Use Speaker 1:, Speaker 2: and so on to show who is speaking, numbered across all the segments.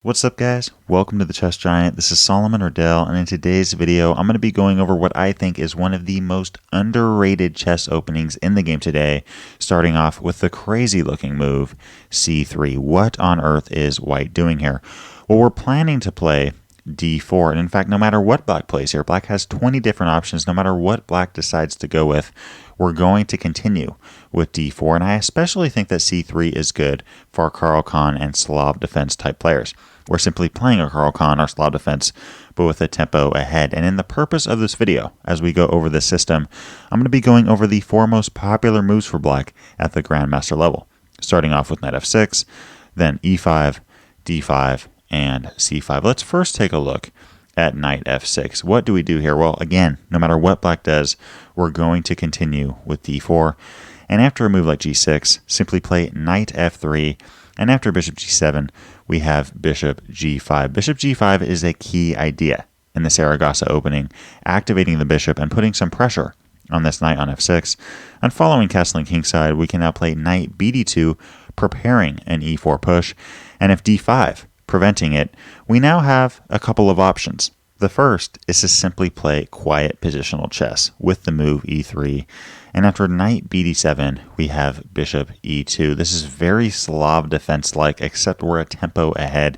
Speaker 1: What's up guys? Welcome to the Chess Giant. This is Solomon Riddell, and in today's video I'm going to be going over what I think is one of the most underrated chess openings in the game today, starting off with the crazy looking move c3. What on earth is white doing here? Well, we're planning to play d4, and in fact no matter what black plays here, black has 20 different options. No matter what black decides to go with, we're going to continue with d4, and I especially think that c3 is good for Caro-Kann and Slav Defense type players. We're simply playing a Caro-Kann or Slav Defense, but with a tempo ahead. And in the purpose of this video, as we go over this system, I'm going to be going over the 4 most popular moves for black at the Grandmaster level, starting off with knight f6, then e5, d5, and c5. Let's first take a look at knight f6. What do we do here? Well, again, no matter what black does, we're going to continue with d4. And after a move like g6, simply play knight f3. And after bishop g7, we have bishop g5. Bishop g5 is a key idea in the Saragossa opening, activating the bishop and putting some pressure on this knight on f6. And following castling kingside, we can now play knight bd2, preparing an e4 push. And if d5, preventing it, we now have a couple of options. The first is to simply play quiet positional chess with the move e3. And after knight bd7, we have bishop e2. This is very Slav defense-like, except we're a tempo ahead.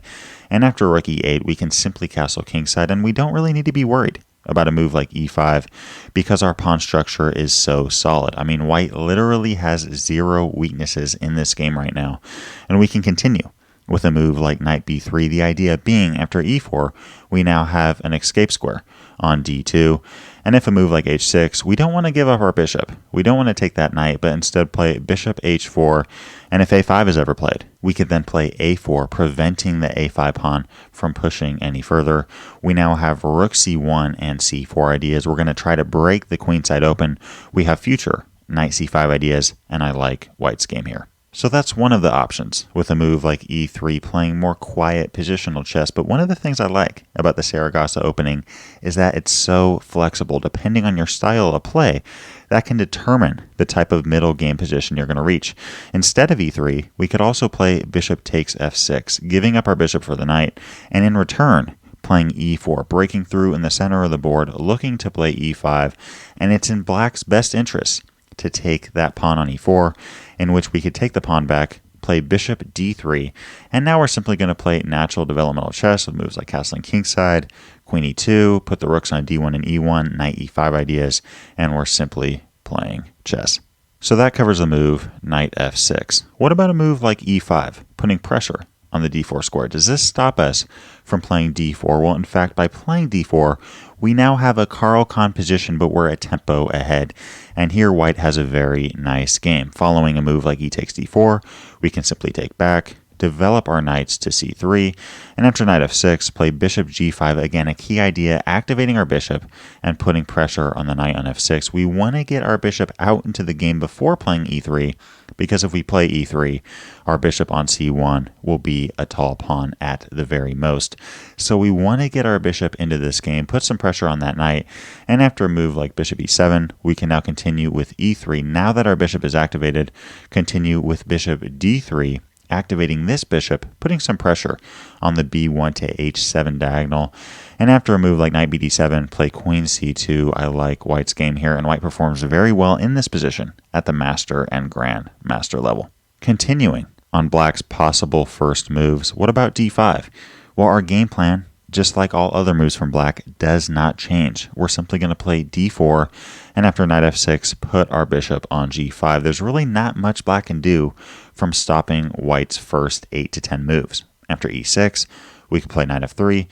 Speaker 1: And after rook e8, we can simply castle kingside, and we don't really need to be worried about a move like e5 because our pawn structure is so solid. I mean, white literally has 0 weaknesses in this game right now, and we can continue with a move like knight b3, the idea being after e4, we now have an escape square on d2. And if a move like h6, we don't want to give up our bishop. We don't want to take that knight, but instead play bishop h4. And if a5 is ever played, we could then play a4, preventing the a5 pawn from pushing any further. We now have rook c1 and c4 ideas. We're going to try to break the queenside open. We have future knight c5 ideas, and I like white's game here. So that's one of the options with a move like e3, playing more quiet positional chess. But one of the things I like about the Saragossa opening is that it's so flexible. Depending on your style of play, that can determine the type of middle game position you're going to reach. Instead of e3, we could also play bishop takes f6, giving up our bishop for the knight, and in return, playing e4, breaking through in the center of the board, looking to play e5, and it's in black's best interest to take that pawn on e4, in which we could take the pawn back, play bishop d3, and now we're simply going to play natural developmental chess with moves like castling kingside, queen e2, put the rooks on d1 and e1, knight e5 ideas, and we're simply playing chess. So that covers the move knight f6. What about a move like e5, putting pressure on the d4 square? Does this stop us from playing d4? Well, in fact, by playing d4, we now have a Caro-Kann position, but we're a tempo ahead. And here white has a very nice game. Following a move like e takes d4, we can simply take back, develop our knights to c3, and after knight f6, play bishop g5. Again, a key idea, activating our bishop and putting pressure on the knight on f6. We want to get our bishop out into the game before playing e3, because if we play e3, our bishop on c1 will be a tall pawn at the very most. So we want to get our bishop into this game, put some pressure on that knight, and after a move like bishop e7, we can now continue with e3. Now that our bishop is activated, continue with bishop d3, activating this bishop, putting some pressure on the b1 to h7 diagonal. And after a move like knight bd7, play queen c2. I like white's game here, and white performs very well in this position at the master and grandmaster level. Continuing on black's possible first moves, what about d5? Well, our game plan, just like all other moves from black, does not change. We're simply going to play d4, and after knight f6, put our bishop on g5. There's really not much black can do from stopping white's first 8 to 10 moves. After e6, we can play knight f3,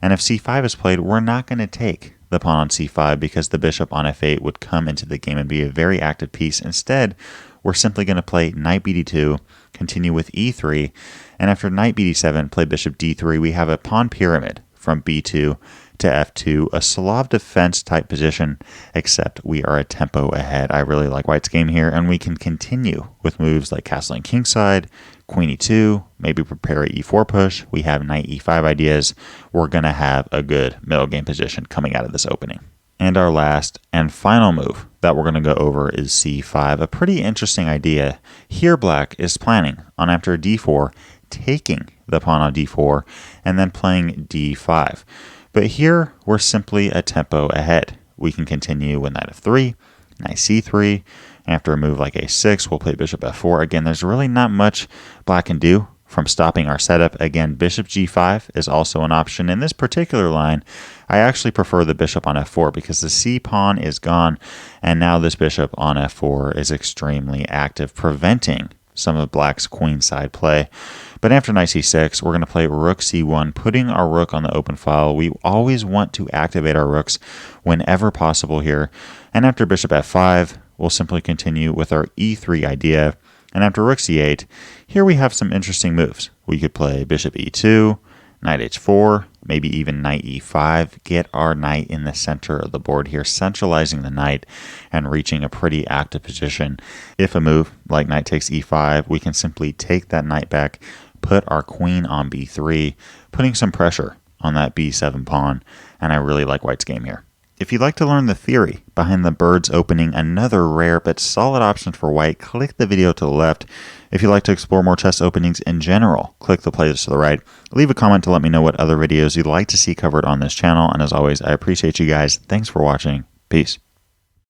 Speaker 1: and if c5 is played, we're not going to take the pawn on c5 because the bishop on f8 would come into the game and be a very active piece. Instead, we're simply going to play knight bd2, continue with e3, and after knight bd7, play bishop d3. We have a pawn pyramid from b2 to f2, a Slav defense type position, except we are a tempo ahead. I really like white's game here, and we can continue with moves like castling kingside, queen e2, maybe prepare a e4 push. We have knight e5 ideas. We're going to have a good middle game position coming out of this opening. And our last and final move that we're going to go over is c5, a pretty interesting idea. Here black is planning on after d4, taking the pawn on d4 and then playing d5. But here we're simply a tempo ahead. We can continue with knight f3, knight c3. After a move like a6, we'll play bishop f4. Again, there's really not much black can do from stopping our setup. Again, bishop g5 is also an option. In this particular line, I actually prefer the bishop on f4 because the c pawn is gone, and now this bishop on f4 is extremely active, preventing some of black's queenside play. But after knight c6, we're going to play rook c1, putting our rook on the open file. We always want to activate our rooks whenever possible here. And after bishop f5, we'll simply continue with our e3 idea. And after rook c8, here we have some interesting moves. We could play bishop e2, knight h4, maybe even knight e5, get our knight in the center of the board here, centralizing the knight and reaching a pretty active position. If a move like knight takes e5, we can simply take that knight back, put our queen on b3, putting some pressure on that b7 pawn, and I really like white's game here. If you'd like to learn the theory behind the bird's opening, another rare but solid option for white, click the video to the left. If you'd like to explore more chess openings in general, click the playlist to the right. Leave a comment to let me know what other videos you'd like to see covered on this channel. And as always, I appreciate you guys. Thanks for watching. Peace.